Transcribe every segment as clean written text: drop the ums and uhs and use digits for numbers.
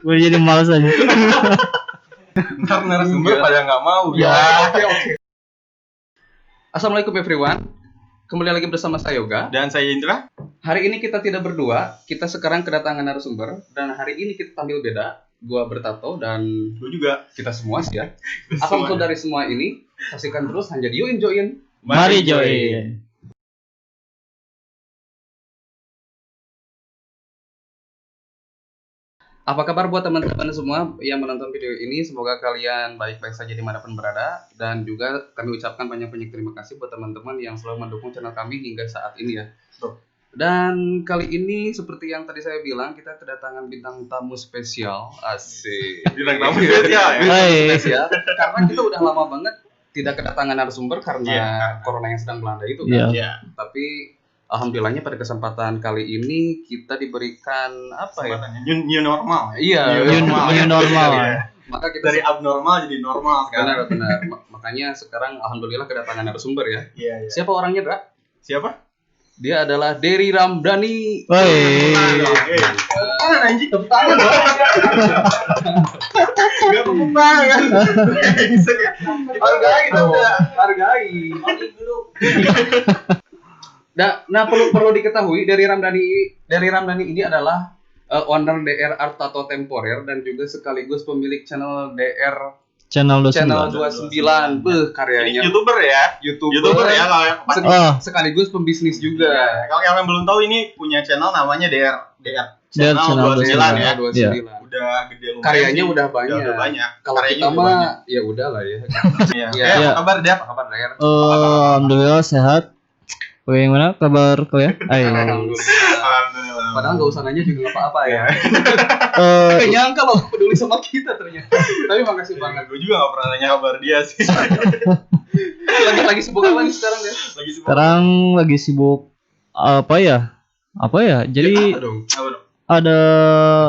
Gue jadi malas aja. Ntar narasumber pada nggak mau. Ya, oke. Assalamualaikum everyone. Kembali lagi bersama saya Yoga. Dan saya Indra. Hari ini kita tidak berdua. Kita sekarang kedatangan narasumber. Dan hari ini kita tampil beda. Gua bertato dan Lu juga. kita semua sih ya. Asal usul dari semua ini, saksikan terus hanya di join. Mari join. Apa kabar buat teman-teman semua yang menonton video ini? Semoga kalian baik-baik saja dimanapun berada. Dan juga kami ucapkan banyak-banyak terima kasih buat teman-teman yang selalu mendukung channel kami hingga saat ini ya. Dan kali ini seperti yang tadi saya bilang, kita kedatangan bintang tamu spesial. Asik. Bintang tamu spesial ya. Spesial. Karena kita udah lama banget tidak kedatangan narasumber karena corona yang sedang melanda itu kan. Iya. Tapi alhamdulillahnya pada kesempatan kali ini kita diberikan apa ya? New normal. Iya, New normal. Iya. Maka kita Dari abnormal jadi normal sekarang. benar. Makanya sekarang alhamdulillah kedatangan narasumber ya. Iya. Siapa orangnya, Dra? Siapa? Dia adalah Dery Ramdhani. Woi. Tangan anjing. Tepuk tangan dong. Gak tepuk tangan. Hargai kita. Hargai. Nah, perlu diketahui Dery Ramdhani ini adalah owner DR Art Tato Temporer dan juga sekaligus pemilik channel DR Channel 29. Karyanya Ini YouTuber ya. YouTuber ya kalau yang sekaligus pembisnis juga. Iya. Kalau yang belum tahu ini punya channel namanya DR Channel 29 ya. 29. Udah gede lumayan. Karyanya sih. udah banyak. Udah banyak. Kalau Karyanya kita udah mah banyak. ya udahlah ya. Iya. Iya. Apa kabar Dap? Apa kabar DR? Alhamdulillah sehat. Bagaimana kabar kalian? Alhamdulillah. Padahal nggak usah nanya juga nggak apa-apa ya. Eh, Gak nyangka loh peduli sama kita ternyata. Tapi makasih banget. Gue juga gak pernah nanya kabar dia sih. Lagi sibuk apa nih sekarang ya? Lagi sibuk. sekarang lagi sibuk apa ya? Jadi Apa dong? ada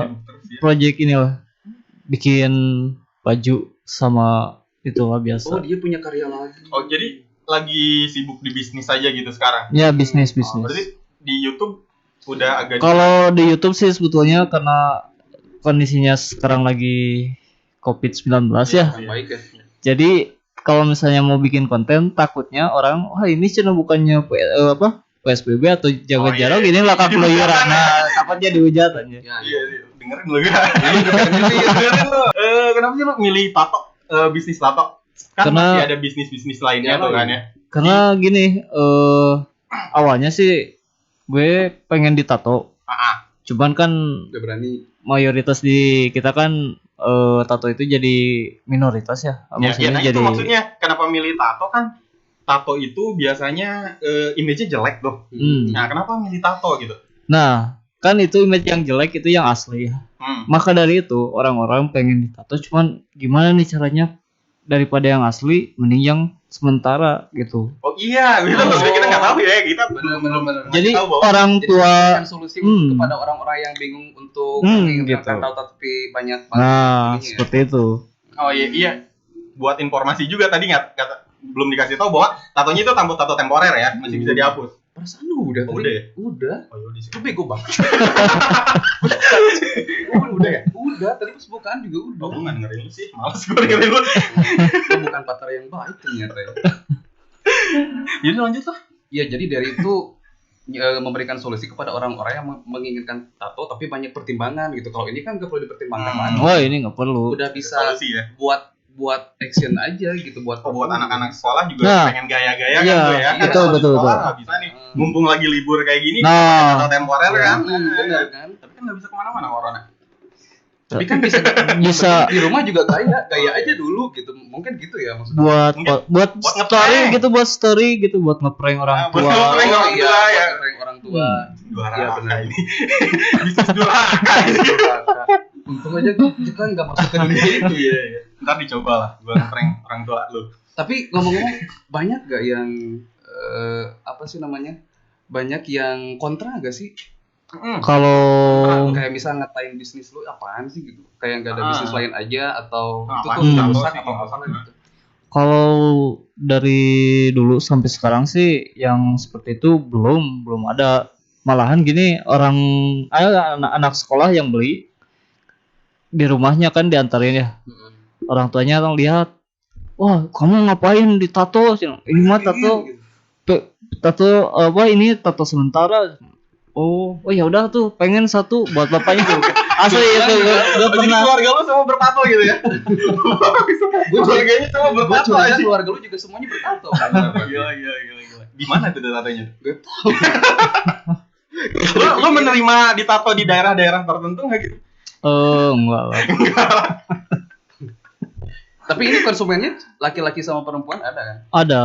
Sibuk terus ya. project inilah bikin baju sama itulah Oh, biasa. dia punya karya lagi. Oh, jadi lagi sibuk di bisnis aja gitu sekarang. Ya bisnis. Oh, berarti di YouTube udah agak Kalau di YouTube sih sebetulnya karena kondisinya sekarang lagi COVID-19 ya. Baik ya. Jadi kalau misalnya mau bikin konten takutnya orang, wah ini channel bukannya PSBB atau jaga jarak ini lah keluyuran. Nah, takutnya dihujat aja. Ya, Iya, dengerin lu ya. Dengerin lu. Kenapa sih lu milih tato? Bisnis tato? Kan Karena- masih ada bisnis-bisnis lainnya tuh kan ya. Karena gini, awalnya sih gue pengen ditato. Cuman kan udah berani. mayoritas di kita kan tato itu jadi minoritas ya. Ya, nah itu maksudnya kenapa milih tato kan? Tato itu biasanya image-nya jelek tuh. Nah, kenapa milih tato gitu? Nah, kan itu image yang jelek itu yang asli ya. Maka dari itu orang-orang pengen ditato, cuman gimana nih caranya daripada yang asli mending yang sementara gitu. Oh iya, kita nggak tahu ya, kita Bener. Jadi tahu bahwa- orang Jadi tua memberikan solusi kepada orang-orang yang bingung untuk menginginkan gitu. tato tapi banyak nah ininya ya. seperti itu. Oh iya. Buat informasi juga tadi belum dikasih tahu bahwa tatonya itu tato temporer ya, masih bisa dihapus. Perasaan udah tadi. Udah ya? Udah. Oh iya sih. Lu bego banget. Udah ya? Udah, tadi pas bukaan juga udah. Oh, gue nggak dengerin lu sih, males gue dengerin lu. Lu bukan partner yang baik ternyata ya. Jadi lanjut lah. Iya, jadi dari itu memberikan solusi kepada orang-orang yang menginginkan tato tapi banyak pertimbangan gitu. Kalau ini kan nggak perlu dipertimbangkan lagi. Wah ini nggak perlu. Udah bisa Solusi ya. buat action aja gitu buat Buat anak-anak sekolah juga Nah, pengen gaya-gaya iya, kan gue ya. betul, Kalau di betul. sekolah nggak bisa nih. Mumpung lagi libur kayak gini, Nah. tato temporer kan. bener kan. Tapi kan nggak bisa kemana-mana corona. Tapi kan bisa Bisa di rumah juga gaya aja dulu gitu. Mungkin gitu ya maksudnya. buat story ngeprank. buat story gitu buat ngeprank orang Buat tua. ngeprank orang iya, tua ya. buat ngeprank orang tua. Durhaka Iya, bener. ini. Bisnis durhaka ini. Untung aja kita nggak masuk ke dunia itu ya. Ntar dicoba lah, gue ngeprank orang tua lu. Tapi ngomong-ngomong banyak gak yang apa sih namanya? Banyak yang kontra gak sih? Kalau Kayak misal ngatain bisnis lu apaan sih gitu. Kayak gak ada bisnis lain aja atau itu apaan tuh sih, rusak sih, atau gitu. apa gitu. Kalau dari dulu sampai sekarang sih yang seperti itu belum ada. Malahan gini anak-anak sekolah yang beli di rumahnya kan diantarin ya. Orang tuanya orang lihat, wah kamu ngapain ditato? Ini mah tato, tato apa ini tato sementara. Oh ya udah tuh pengen satu buat bapaknya tuh. Asli itu gue pernah. Keluarga lu semua bertato gitu ya? Gue keluarganya semua bertato aja. Keluarga lu juga semuanya bertato. Gila. Di mana tuh tatonya? Gak tahu. Lu menerima ditato di daerah-daerah tertentu nggak gitu? Enggak lah. Tapi ini konsumennya laki-laki sama perempuan ada kan? Ada.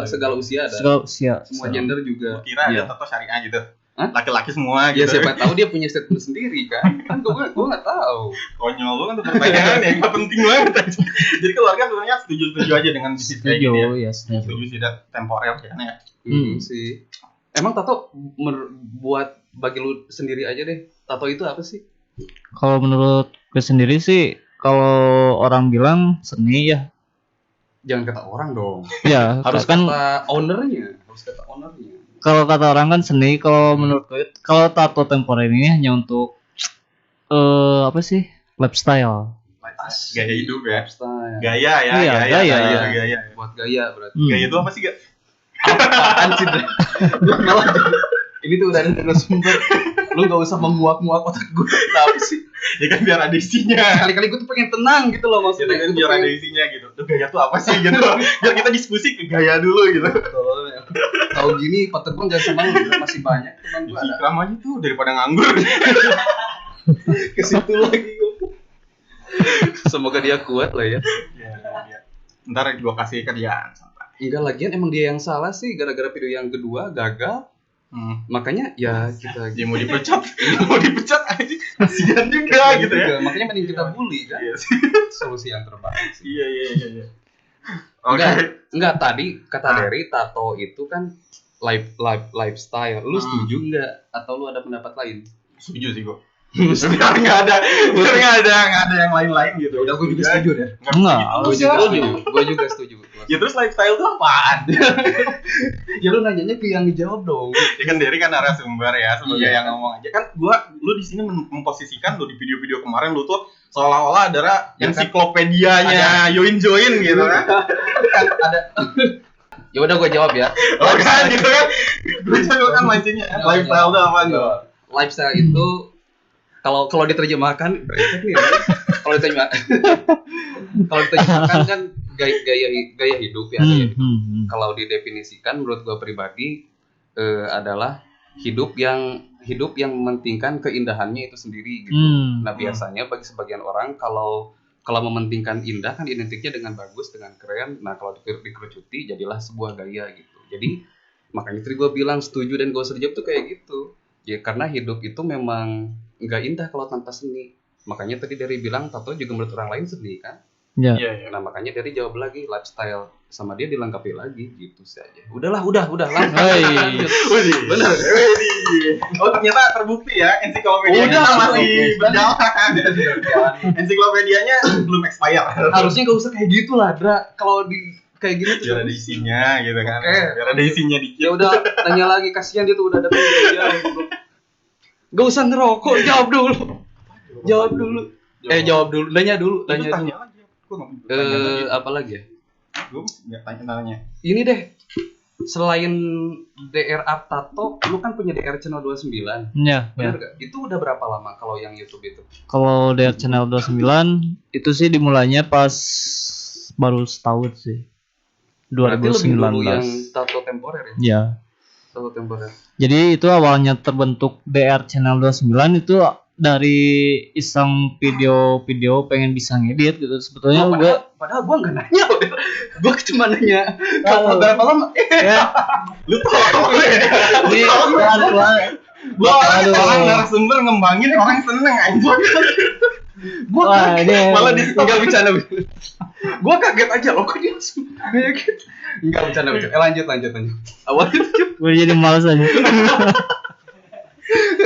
Segala usia ada. Segala usia. Semua gender juga. Kira ada tato syariah gitu. Hah? Laki-laki semua gitu. Ya siapa tahu dia punya statement sendiri kan. Kan gue nggak tahu. Konyol lu kan tuh pertanyaan yang nggak penting banget. Jadi keluarga sebenarnya setuju aja dengan bisnis kayak gini ya. Setuju sih, temporer kan ya. Sih. Emang tato buat bagi lu sendiri aja deh. Tato itu apa sih? Kalau menurut gue sendiri sih, kalau orang bilang seni ya. Jangan kata orang dong. Ya, harus kan kata ownernya. Kalau kata orang kan seni, kalau menurut gue, kalau tato temporer ini hanya untuk apa sih? Lifestyle. Gaya hidup ya. Lifestyle. Gaya ya. Iya, gaya. Buat gaya berarti. Gaya itu apa sih, Gak? Apaan sih? Ini tuh udah ada narasumber. Lu gak usah menguak-nguak otak gue. Tapi sih. Ya kan biar ada isinya. Kali-kali gue tuh pengen tenang gitu loh maksudnya. Ya kan biar ada isinya gitu. Tuh gaya tuh apa sih gitu. Biar kita diskusi ke gaya dulu gitu. Tahu gini patut gue gak senang masih banyak teman gue ada. Ikram aja tuh daripada nganggur. Ke situ lagi gue. Semoga dia kuat lah ya. Ntar gue kasih kerjaan. Enggak, lagian emang dia yang salah sih gara-gara video yang kedua gagal. Makanya ya kita dia mau dipecat aja kasihan juga gitu ya. Makanya mending kita bully kan. Solusi yang terbaik sih. Iya. Enggak tadi kata Derry tato itu kan lifestyle. Lu setuju enggak atau lu ada pendapat lain? Setuju sih gua. Biar nggak ada yang lain-lain gitu. Udah gue juga setuju deh. Enggak, gue juga setuju. Ya terus lifestyle itu apaan? Ya lu nanyanya ke yang dijawab dong. Ya kan Derry kan narasumber ya sebagai yang ngomong aja kan. Lu di sini memposisikan lu di video-video kemarin lu tuh seolah-olah adalah ensiklopedianya Join gitu kan. Ada. Ya udah gue jawab ya. Kan gitu kan. Gue jawab kan mancingnya. Lifestyle itu apa gitu? Lifestyle itu kalau diterjemahkan kalau diterjemahkan kan gaya hidup ya. Kalau didefinisikan menurut gue pribadi adalah hidup yang mementingkan keindahannya itu sendiri gitu. Nah biasanya bagi sebagian orang kalau mementingkan indah kan identiknya dengan bagus, dengan keren. Nah kalau dikerucuti jadilah sebuah gaya gitu. Jadi makanya tadi gue bilang setuju dan gue serjap tuh kayak gitu. Ya karena hidup itu memang nggak indah kalau tanpa seni. Makanya tadi Derry bilang tato juga menurut orang lain seni kan. Iya. Nah makanya Derry jawab lagi lifestyle sama dia dilengkapi lagi gitu saja. Udah lanjut. Benar. Oh ternyata terbukti ya ensiklopedianya masih berjalan. Ensiklopedianya belum expire. Harusnya nggak usah kayak gitu lah, Dra. Kalau di kayak gini tuh biar ada isinya gitu kan. Biar ada isinya dikit. Ya udah tanya lagi, kasihan dia tuh udah datang dia. Gak usah ngerokok, jawab dulu. Jawab dulu. Tanya dulu. Tanya lagi. Apa lagi ya? Gue nggak tanya. Ini deh. Selain DR Art Tato, lu kan punya DR Channel 29. Iya. Benar gak? Itu udah berapa lama kalau yang YouTube itu? Kalau DR Channel 29 itu sih dimulainya pas baru setahun sih. 2019. Berarti lebih dulu yang tato temporer ya? Iya. Tato temporer. Jadi itu awalnya terbentuk DR Channel 29 itu dari iseng video pengen bisa ngedit gitu. Sebetulnya padahal gua enggak nanya. Gua cuma nanya berapa lama? Lu tahu. Ini orang narasumber ngembangin orang seneng anjir. Gua malah enggak bercanda. Gua kaget aja loh kok dia gitu. Enggak bercanda. Lanjut. Awalnya gue jadi malas aja.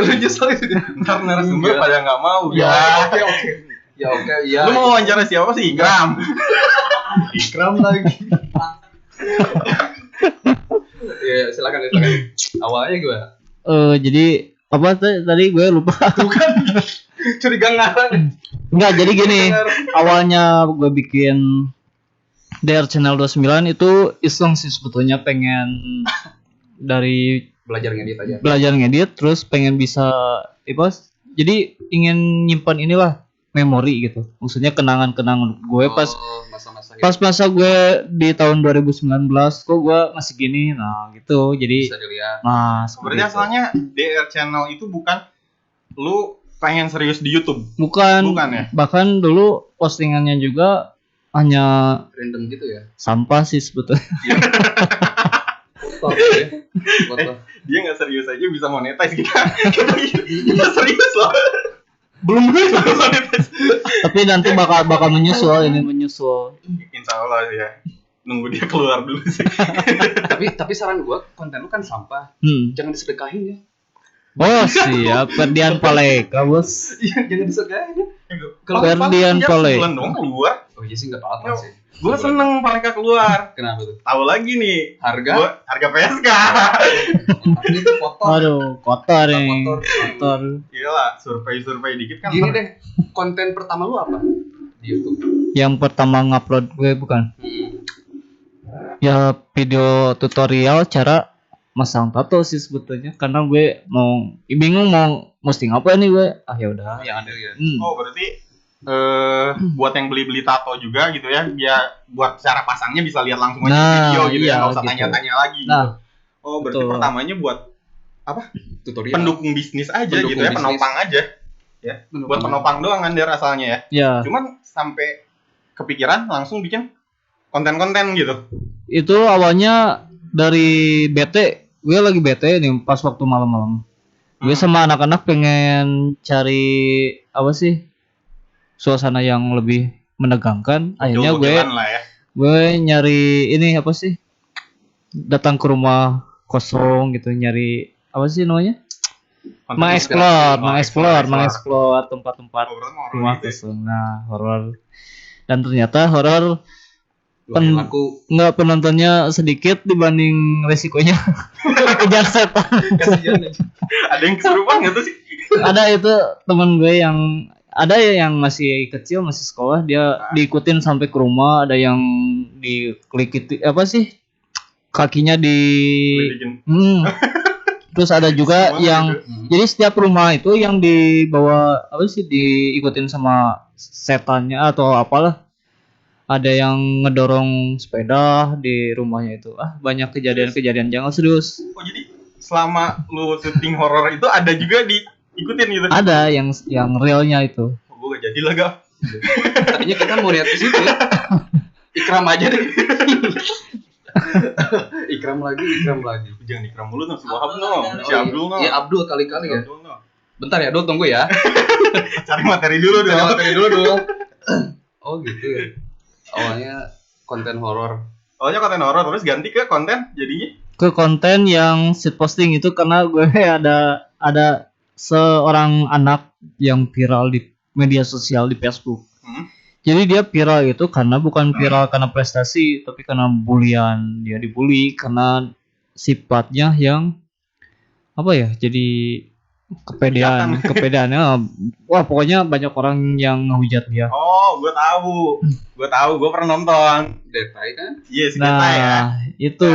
Lu nyesel itu. Ntar narasumber pada nggak mau. Ya oke. Lu mau wawancara siapa sih? Ikram lagi. Ya silakan. Awalnya gimana? Jadi apa tadi gue lupa. Bukan. Curiga ngarang. Enggak, jadi gini, awalnya gue bikin DR Channel 29 itu iseng sih sebetulnya, pengen dari Belajar ngedit aja. belajar ngedit terus pengen bisa jadi ingin nyimpan inilah memori gitu. Maksudnya kenangan-kenangan gue pas masa-masa masa gue di tahun 2019 kok gue masih gini. Nah, gitu. Jadi bisa dilihat. nah, Sebenarnya seperti itu. asalnya DR Channel itu bukan lu pengen serius di YouTube. Bukan ya? Bahkan dulu postingannya juga hanya Random gitu ya. sampah sih sebetulnya. Foto ya. Foto. Dia nggak serius aja bisa monetize kita serius loh. Belum monetize. Tapi nanti bakal menyusul. Insya Allah sih ya. Nunggu dia keluar dulu sih. tapi saran gua, konten lu kan sampah. Jangan disedekahin ya. Oh siap, Ferdian Paleka bos. Iya, jangan disedekahin ya. Kalau Ferdian Paleka. sebulan dong keluar. Oh iya sih enggak apa-apa sih. Gue seneng Paleka keluar. Kenapa tuh? Tahu lagi nih Harga? harga PSK. Ini tuh foto. Aduh, kotor nih. Kotor. Kotor. Iyalah, survei dikit kan. Gini deh, konten pertama lu apa di YouTube? Yang pertama ngupload gue bukan. Ya video tutorial cara masang tato sih sebetulnya, karena gue bingung mau posting apa nih gue. Ya udah. Yang ada ya. Oh, berarti buat yang beli tato juga gitu ya, dia buat cara pasangnya bisa lihat langsung aja di video gitu ya, nggak usah gitu. tanya-tanya lagi Nah, gitu. Oh, berarti betul. pertamanya buat Tutorial. pendukung bisnis aja Pendukung gitu ya, bisnis. penopang aja. Ya, buat penopang doang kan dia asalnya ya. Ya, Cuman sampai kepikiran langsung bikin konten-konten gitu. itu awalnya dari bete. Gue lagi bete nih pas waktu malam-malam. Gue sama anak-anak pengen cari apa sih? Suasana yang lebih menegangkan. Akhirnya Model-modelan lah ya. gue nyari ini apa sih? Datang ke rumah kosong gitu, nyari apa sih namanya? Konten mengeksplor tempat-tempat Oh, berarti mau horor rumah gitu ya? kosong. Nah, horor. Dan ternyata horor Aku penontonnya sedikit dibanding resikonya kejar setan. kasihan aja. Ada yang kesurupan nggak tuh sih? Ada itu teman gue ada yang masih kecil, masih sekolah, dia diikutin sampai ke rumah, ada yang diklik apa sih? Kakinya Bikin. Terus ada juga Semua yang gitu. jadi setiap rumah itu yang dibawa apa sih, diikutin sama setannya atau apalah. Ada yang ngedorong sepeda di rumahnya itu. Banyak kejadian-kejadian jangan serius. Oh, jadi selama lu syuting horor itu ada juga diikutin gitu? Ada yang realnya itu. Oh, gue gak jadi lah gak. Tadinya kita mau lihat ke situ ya. Ikram aja deh. Ikram lagi. Jangan ikram mulu dong, si Wahab no, si Abdul no. Iya, Abdul kali-kali ya. Abdul no. Bentar ya, Dul, tunggu ya. Cari materi dulu dong. Materi dulu. Oh gitu ya. Awalnya konten horor. Awalnya konten horor terus ganti ke konten jadinya. Ke konten yang shit posting itu karena gue ada seorang anak yang viral di media sosial di Facebook. Jadi dia viral itu bukan viral karena prestasi, tapi karena bulian. Dia dibully karena sifatnya yang apa ya? Jadi kepedeannya. Wah, pokoknya banyak orang yang ngehujat dia. Oh, gue tahu, gue pernah nonton. Detai kan? Iya, si Geta ya. Nah, itu.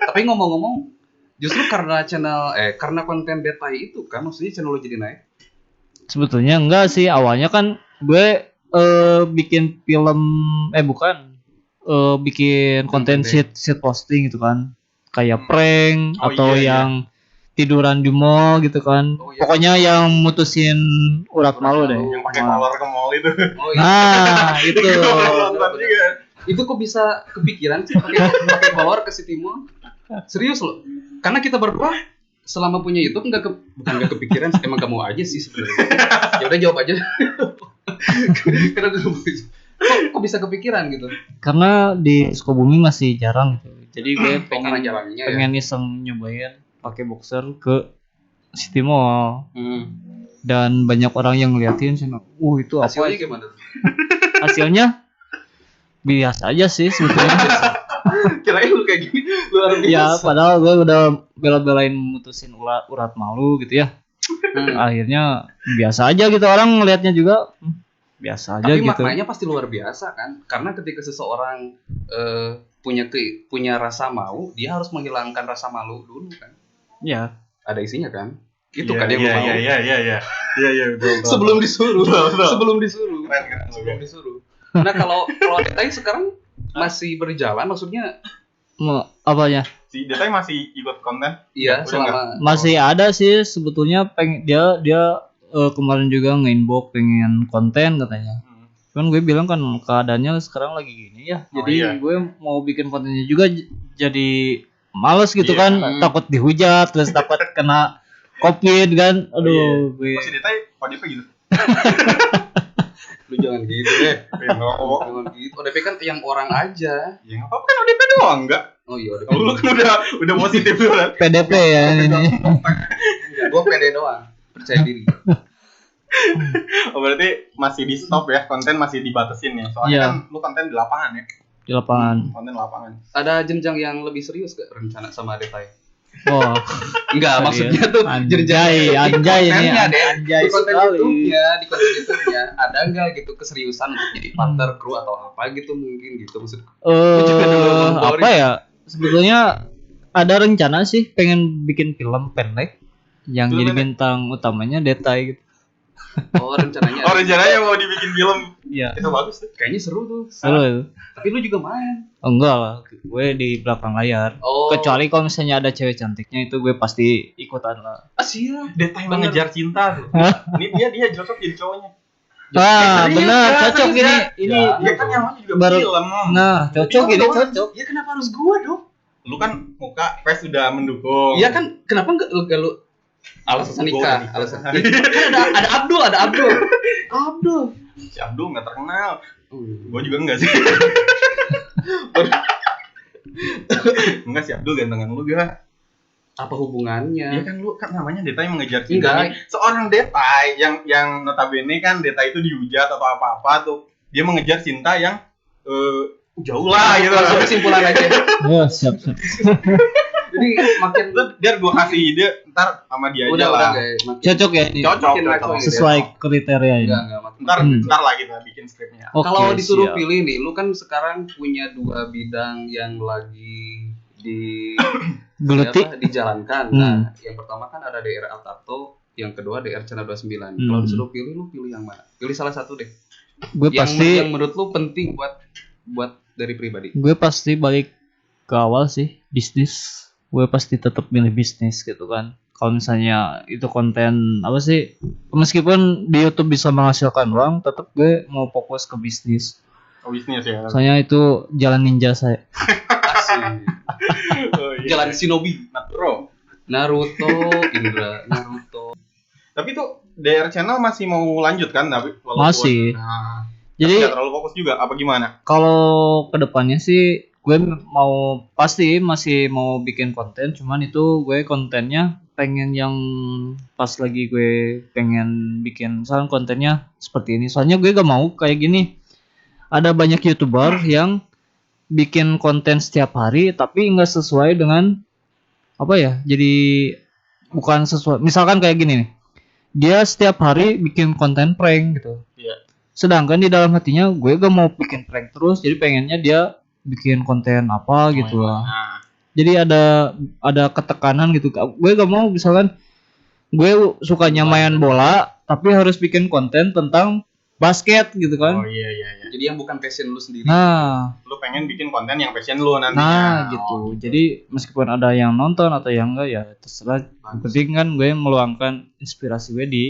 Tapi ngomong-ngomong, justru karena konten Detai itu kan maksudnya channel lo jadi naik. Sebetulnya enggak sih, awalnya kan gue bikin film bikin konten shit posting gitu kan. Kayak prank atau yang tiduran di mall gitu kan. Pokoknya yang mutusin urat malu deh. Yang pakai kolor ke mall itu. Oh iya. Nah, itu. Nonton juga. Itu kok bisa kepikiran sih pakai kolor ke City Mall? Serius loh. Karena kita berdua selama punya YouTube bukan nggak kepikiran, emang gak mau aja sih sebenarnya. Ya udah jawab aja. Karena kok bisa kepikiran gitu? Karena di Sukabumi masih jarang gitu. Jadi gue pengen iseng nyobain pakai boxer ke City Mall. Dan banyak orang yang ngeliatin sih. Itu apa? Hasilnya gimana? Hasilnya biasa aja sih sebetulnya. Kirain lu kayak gini luar biasa. Ya, padahal gue udah bela-belain mutusin urat malu gitu ya. Akhirnya biasa aja gitu, orang ngelihatnya juga biasa aja Tapi gitu. maknanya pasti luar biasa kan? Karena ketika seseorang punya rasa mau, dia harus menghilangkan rasa malu dulu kan? Ya. Ada isinya kan? Itu Iya, kan yang lu mau. Iya, betul. Sebelum disuruh. Betul. Sebelum disuruh. Keren. Sebelum disuruh. Nah kalau Detai sekarang masih berjalan, maksudnya Apanya? Si Detai masih ikut konten? iya Udah selama Masih ada sih sebetulnya dia kemarin juga nge-inbox pengen konten katanya. Cuman gue bilang kan keadaannya sekarang lagi gini ya. Oh, Jadi iya. gue mau bikin kontennya juga jadi males gitu Iya. kan, takut dihujat terus takut kena Covid kan. Aduh, gue Masih Detai ODP gitu. lu jangan gitu deh. Ya enggak apa-apa. Jangan gitu. ODP kan yang orang aja. Ya enggak apa-apa kan ODP doang enggak. Oh iya ODP. Lu kan udah positif dulu kan. PDP ya ini. Enggak, gua pede doang. Percaya diri. Oh berarti masih di stop ya, konten masih dibatasin ya. Soalnya Iya. kan lu konten di lapangan ya. Di lapangan. Konten lapangan. Ada jenjang yang lebih serius gak rencana sama Detai? Wah, Enggak, Serius. maksudnya tuh anjay ini kontennya deh. anjay Di konten sekali. YouTube-nya ada enggak gitu keseriusan untuk jadi partner kru atau apa gitu mungkin gitu maksudku. juga dulu nonton. Apa ya? Sebetulnya ada rencana sih pengen bikin film pendek yang Film jadi pendek? bintang utamanya Detai gitu. Oh, rencananya. Oh rencananya mau dibikin film. Iya. Itu bagus tuh. Kayaknya seru tuh. Seru itu. Tapi lu juga main. Oh, enggak lah, gue di belakang layar. Oh. Kecuali kalau misalnya ada cewek cantiknya itu gue pasti ikutan lah. Siap. Detai Bener. mengejar cinta tuh. Ini dia cocok jadi cowoknya. Ah, serius, benar, ya, cocok serius, ini. ya. Ini Dia kan namanya juga baru- film. nah, cocok Iya, ini dong. cocok. Ya kenapa harus gua dong? Lu kan muka face udah mendukung. Iya kan kenapa enggak lu alasan Gua nikah? udah Alasan. nikah. Kan ada Abdul. Abdul. Si Abdul nggak terkenal. Oh, Gue juga enggak sih. Enggak si Abdul gantengan lu gak? apa hubungannya? Iya kan lu kan namanya Detai mengejar cinta. Enggak. nih. Seorang Detai yang notabene kan Detai itu dihujat atau apa-apa tuh. Dia mengejar cinta yang jauh lah gitu. Langsung kesimpulan aja. Oh, siap. Jadi makin Itu biar gua kasih ide ntar sama dia aja udah lah. guys. Makin Cocok ya ini. Cocok. Makin ngaco gitu ya. Sesuai kriteria ini. Enggak makin. Ntar lah kita bikin skripnya. Oke, Kalau disuruh siap. pilih nih, lu kan sekarang punya 2 bidang yang lagi Geluti. dijalankan. Nah, yang pertama kan ada DR Altato, yang kedua DR Channel 29. Kalau disuruh pilih, lu pilih yang mana? Pilih salah satu deh. Gue Yang pasti menurut lu penting buat dari pribadi. gue pasti balik ke awal sih, bisnis. Gue pasti tetap milih bisnis gitu kan. Kalau misalnya itu konten apa sih, meskipun di YouTube bisa menghasilkan uang, tetap gue mau fokus ke bisnis. Oh, bisnis ya. Soalnya itu jalan ninja saya. Asik. Oh, iya. Jalan Shinobi, Natro. Naruto, Indra, Naruto. Tapi tuh DR channel masih mau lanjut kan? Tapi walaupun- Masih. Nah, Jadi nggak terlalu fokus juga apa gimana? kalau kedepannya sih gue mau pasti masih mau bikin konten, cuman itu gue kontennya pengen yang pas lagi gue pengen bikin misalnya kontennya seperti ini. Soalnya gue gak mau kayak gini. Ada banyak YouTuber yang bikin konten setiap hari tapi nggak sesuai dengan apa ya? Jadi bukan sesuai. Misalkan kayak gini nih. Dia setiap hari bikin konten prank gitu. Iya. Sedangkan di dalam hatinya gue gak mau bikin prank terus, jadi pengennya dia bikin konten apa gitu lah. Nah, Jadi ada ketekanan gitu. Gue gak mau misalkan gue sukanya main bola tapi harus bikin konten tentang basket gitu oh kan. iya. Jadi yang bukan passion lu sendiri. Nah, Lu pengen bikin konten yang passion lu nantinya. gitu. Jadi meskipun ada yang nonton atau yang enggak ya terserah. Yang penting kan gue meluangkan inspirasi gue di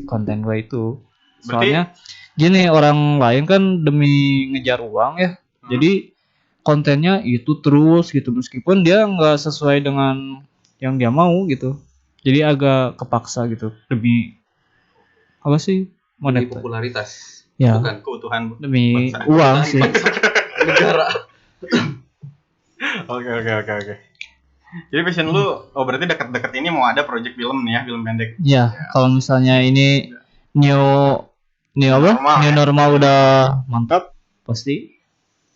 konten gue itu. Soalnya gini, orang lain kan demi ngejar uang ya. Jadi kontennya itu terus gitu meskipun dia nggak sesuai dengan yang dia mau gitu. Jadi agak kepaksa gitu demi apa sih? Demi Moneter. popularitas. Ya, Bukan Keutuhan. demi Bangsa. uang sih. negara. Oke. Jadi passion lu, oh berarti deket-deket ini mau ada project film nih ya, film pendek. Ya, kalau misalnya ini new apa? Normal, New ya? normal udah mantap pasti.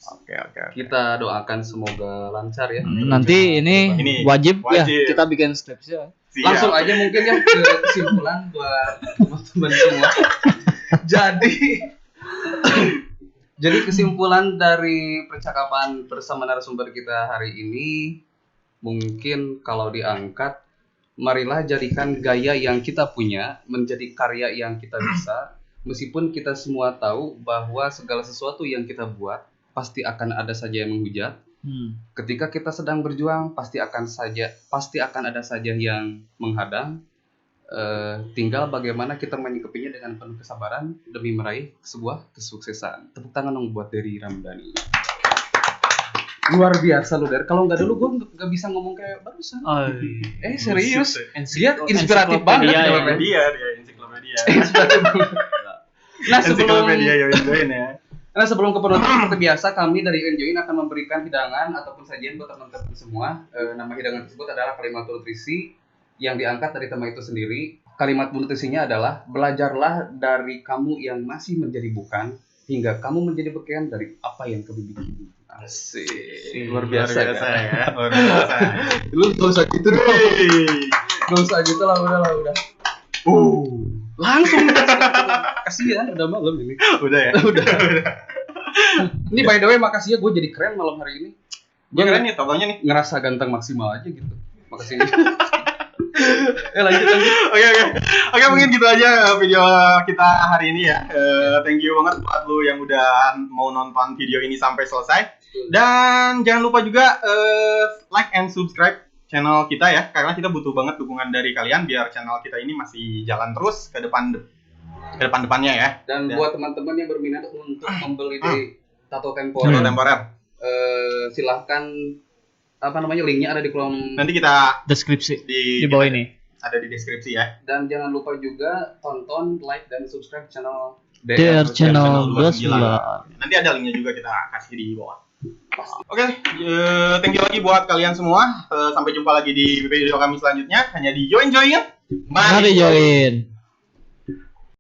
Oke. Kita doakan semoga lancar ya. Nanti ini Ini wajib ya wajib. kita bikin skripsi. Siap. Langsung aja mungkin ya ke kesimpulan buat teman-teman semua. Jadi Jadi kesimpulan dari percakapan bersama narasumber kita hari ini, mungkin kalau diangkat, marilah jadikan gaya yang kita punya menjadi karya yang kita bisa. Meskipun kita semua tahu bahwa segala sesuatu yang kita buat pasti akan ada saja yang menghujat. Ketika kita sedang berjuang pasti akan ada saja yang menghadang. Tinggal bagaimana kita menyikapinya dengan penuh kesabaran demi meraih sebuah kesuksesan. Tepuk tangan dong buat Dery Ramdhani. Luar biasa lu, Der. Kalau nggak dulu gue nggak bisa ngomong kayak barusan. Serius. Dia inspiratif banget. Dia ensiklopedia. Nah sebelum ke penutup seperti biasa kami dari Enjoyin akan memberikan hidangan ataupun sajian buat teman-teman semua. Nama hidangan tersebut adalah kalimat nutrisi yang diangkat dari tema itu sendiri. Kalimat nutrisinya adalah belajarlah dari kamu yang masih menjadi bukan hingga kamu menjadi bagian dari apa yang kamu bikin. Asik. Luar biasa ya. Luar biasa. Lu gak usah gitu dong. Gak usah gitu lah udah. Langsung kasihan udah malam ini. Udah ya. Udah. Ini by the way makasih ya gue jadi keren malam hari ini. Gue keren nih totalnya nih. Ngerasa ganteng maksimal aja gitu. Makasih nih. Lanjut. Oke, mungkin gitu aja video kita hari ini ya. Thank you banget buat lu yang udah mau nonton video ini sampai selesai. Dan jangan lupa juga like and subscribe channel kita ya, karena kita butuh banget dukungan dari kalian biar channel kita ini masih jalan terus ke depannya ya. Dan buat teman-teman yang berminat untuk membeli di tato temporer, silahkan linknya ada di kolom nanti kita deskripsi di bawah ini. Ada di deskripsi ya. Dan jangan lupa juga tonton, like dan subscribe channel DR Channel 29. Nanti ada linknya juga kita kasih di bawah. Oke, thank you lagi buat kalian semua. Sampai jumpa lagi di video kami selanjutnya hanya di Join. Mari join.